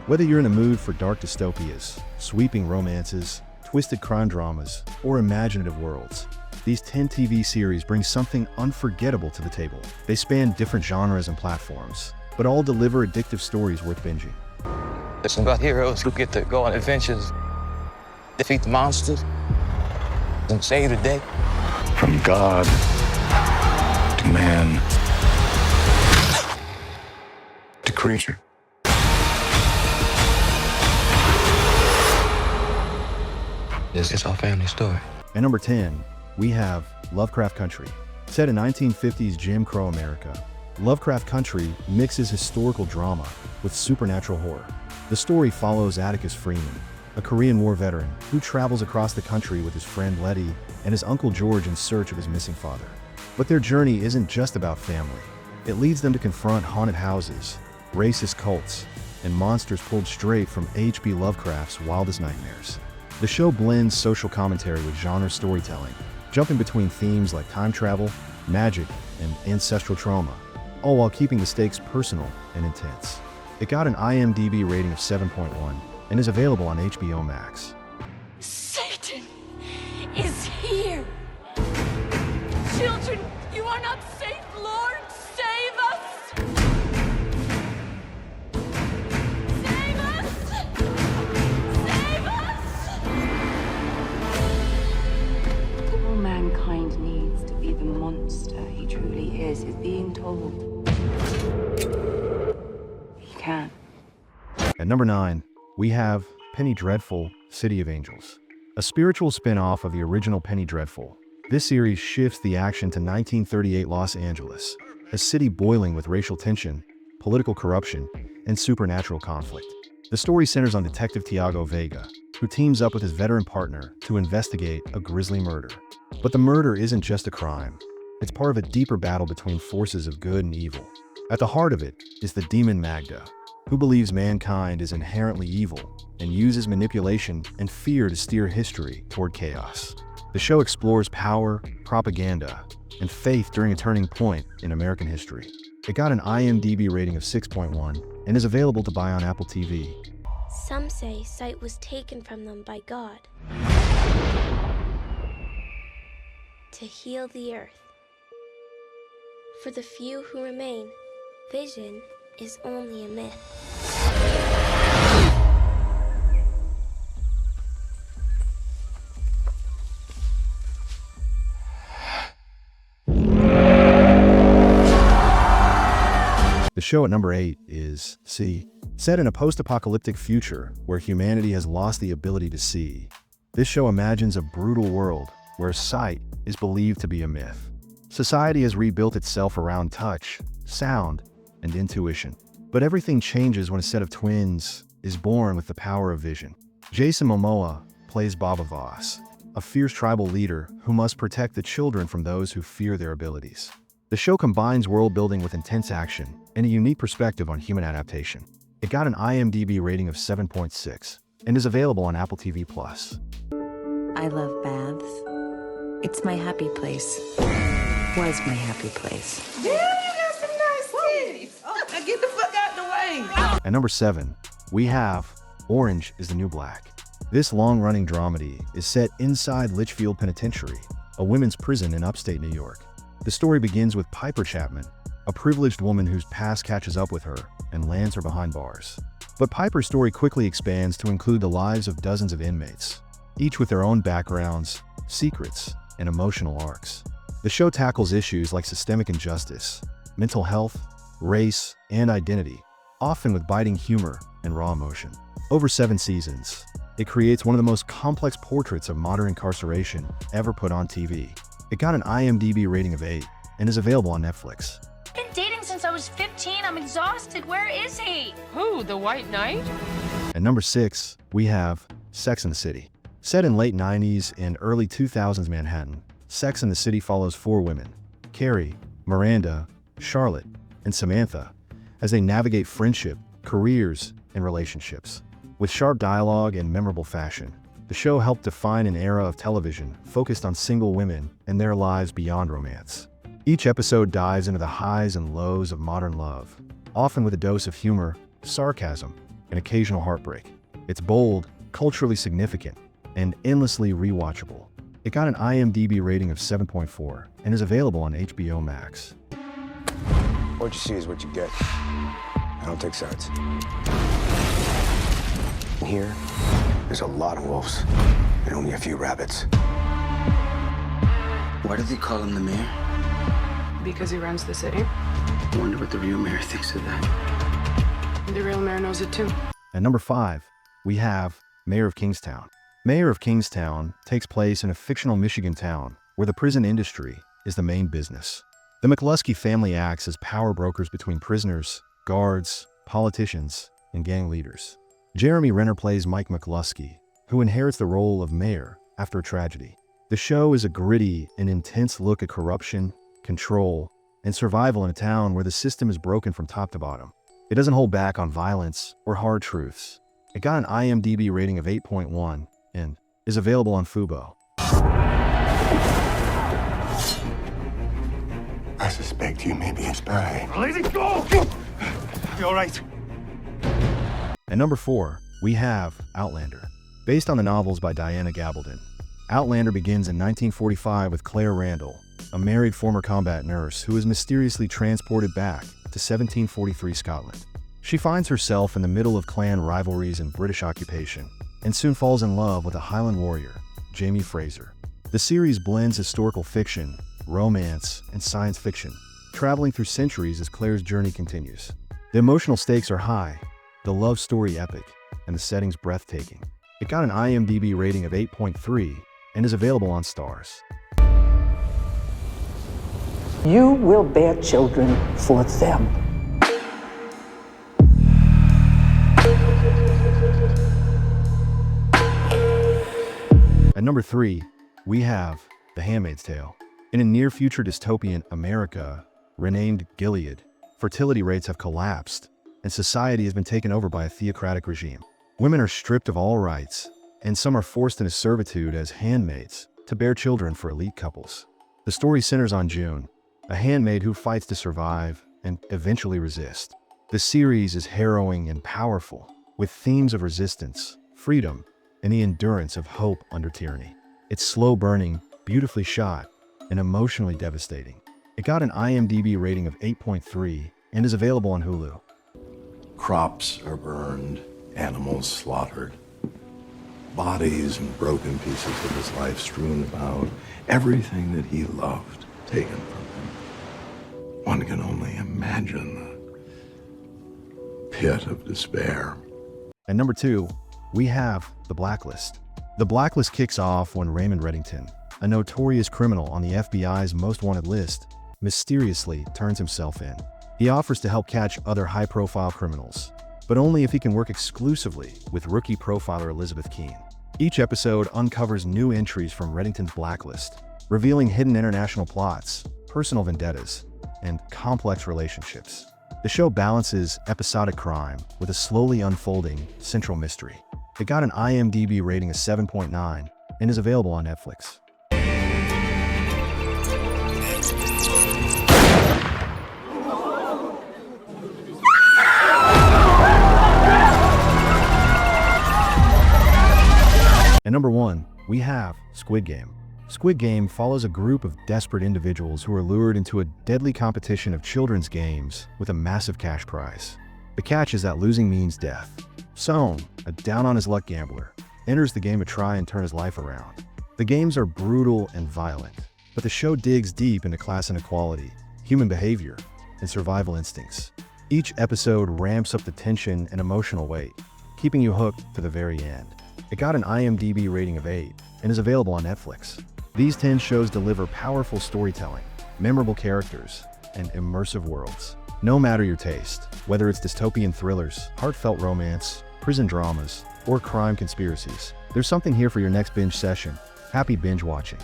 Whether you're in the mood for dark dystopias, sweeping romances, twisted crime dramas, or imaginative worlds, these 10 TV series bring something unforgettable to the table. They span different genres and platforms, but all deliver addictive stories worth binging. It's about heroes who get to go on adventures, defeat the monsters, and save the day. From God to man to creature. It's our family story. At number 10, we have Lovecraft Country. Set in 1950s Jim Crow America, Lovecraft Country mixes historical drama with supernatural horror. The story follows Atticus Freeman, a Korean War veteran who travels across the country with his friend Letty and his uncle George in search of his missing father. But their journey isn't just about family. It leads them to confront haunted houses, racist cults, and monsters pulled straight from H.P. Lovecraft's wildest nightmares. The show blends social commentary with genre storytelling, jumping between themes like time travel, magic, and ancestral trauma, all while keeping the stakes personal and intense. It got an IMDb rating of 7.1 and is available on HBO Max. Satan is here! Children, you are not safe, Lord! Save us! Save us! Save us! All mankind needs to be the monster he truly is being told. He can. At number 9, we have Penny Dreadful, City of Angels. A spiritual spin-off of the original Penny Dreadful, this series shifts the action to 1938 Los Angeles, a city boiling with racial tension, political corruption, and supernatural conflict. The story centers on Detective Tiago Vega, who teams up with his veteran partner to investigate a grisly murder. But the murder isn't just a crime. It's part of a deeper battle between forces of good and evil. At the heart of it is the demon Magda, who believes mankind is inherently evil and uses manipulation and fear to steer history toward chaos. The show explores power, propaganda, and faith during a turning point in American history. It got an IMDb rating of 6.1 and is available to buy on Apple TV. Some say sight was taken from them by God to heal the earth. For the few who remain, vision is only a myth. The show at number 8 is See. Set in a post-apocalyptic future where humanity has lost the ability to see, this show imagines a brutal world where sight is believed to be a myth. Society has rebuilt itself around touch, sound, and intuition. But everything changes when a set of twins is born with the power of vision. Jason Momoa plays Baba Voss, a fierce tribal leader who must protect the children from those who fear their abilities. The show combines world building with intense action and a unique perspective on human adaptation. It got an IMDb rating of 7.6 and is available on Apple TV+. I love baths. It's my happy place. Was my happy place. Yeah, you got some nice titties. Oh, now get the fuck out the way. At number 7, we have Orange is the New Black. This long-running dramedy is set inside Litchfield Penitentiary, a women's prison in upstate New York. The story begins with Piper Chapman, a privileged woman whose past catches up with her and lands her behind bars. But Piper's story quickly expands to include the lives of dozens of inmates, each with their own backgrounds, secrets, and emotional arcs. The show tackles issues like systemic injustice, mental health, race, and identity, often with biting humor and raw emotion. Over 7 seasons, it creates one of the most complex portraits of modern incarceration ever put on TV. It got an IMDb rating of 8 and is available on Netflix. Been dating since I was 15. I'm exhausted. Where is he? Who, the White Knight? At number 6, we have Sex and the City. Set in late 90s and early 2000s Manhattan, Sex and the City follows 4 women, Carrie, Miranda, Charlotte, and Samantha, as they navigate friendship, careers, and relationships. With sharp dialogue and memorable fashion, the show helped define an era of television focused on single women and their lives beyond romance. Each episode dives into the highs and lows of modern love, often with a dose of humor, sarcasm, and occasional heartbreak. It's bold, culturally significant, and endlessly rewatchable. It got an IMDb rating of 7.4 and is available on HBO Max. What you see is what you get. I don't take sides. Here, there's a lot of wolves and only a few rabbits. Why do they call him the mayor? Because he runs the city. I wonder what the real mayor thinks of that. The real mayor knows it too. At number 5, we have Mayor of Kingstown. Mayor of Kingstown takes place in a fictional Michigan town where the prison industry is the main business. The McCluskey family acts as power brokers between prisoners, guards, politicians, and gang leaders. Jeremy Renner plays Mike McCluskey, who inherits the role of mayor after a tragedy. The show is a gritty and intense look at corruption, control, and survival in a town where the system is broken from top to bottom. It doesn't hold back on violence or hard truths. It got an IMDb rating of 8.1 and is available on Fubo. I suspect you may be a spy. Let it go! You all right? At number 4, we have Outlander. Based on the novels by Diana Gabaldon, Outlander begins in 1945 with Claire Randall, a married former combat nurse who is mysteriously transported back to 1743 Scotland. She finds herself in the middle of clan rivalries and British occupation, and soon falls in love with a Highland warrior, Jamie Fraser. The series blends historical fiction, romance, and science fiction, traveling through centuries as Claire's journey continues. The emotional stakes are high, the love story epic, and the settings breathtaking. It got an IMDb rating of 8.3 and is available on Starz. You will bear children for them. At number 3, we have The Handmaid's Tale. In a near-future dystopian America, renamed Gilead, fertility rates have collapsed, and society has been taken over by a theocratic regime. Women are stripped of all rights, and some are forced into servitude as handmaids to bear children for elite couples. The story centers on June, a handmaid who fights to survive and eventually resist. The series is harrowing and powerful, with themes of resistance, freedom, and the endurance of hope under tyranny. It's slow-burning, beautifully shot, and emotionally devastating. It got an IMDb rating of 8.3 and is available on Hulu. Crops are burned, animals slaughtered, bodies and broken pieces of his life strewn about, everything that he loved taken from him. One can only imagine the pit of despair. At number 2, we have The Blacklist. The Blacklist kicks off when Raymond Reddington, a notorious criminal on the FBI's most wanted list, mysteriously turns himself in. He offers to help catch other high-profile criminals, but only if he can work exclusively with rookie profiler Elizabeth Keene. Each episode uncovers new entries from Reddington's blacklist, revealing hidden international plots, personal vendettas, and complex relationships. The show balances episodic crime with a slowly unfolding central mystery. It got an IMDb rating of 7.9 and is available on Netflix. At number 1, we have Squid Game. Squid Game follows a group of desperate individuals who are lured into a deadly competition of children's games with a massive cash prize. The catch is that losing means death. Son, a down-on-his-luck gambler, enters the game to try and turn his life around. The games are brutal and violent, but the show digs deep into class inequality, human behavior, and survival instincts. Each episode ramps up the tension and emotional weight, keeping you hooked to the very end. It got an IMDb rating of 8 and is available on Netflix. These 10 shows deliver powerful storytelling, memorable characters, and immersive worlds. No matter your taste, whether it's dystopian thrillers, heartfelt romance, prison dramas, or crime conspiracies, there's something here for your next binge session. Happy binge watching.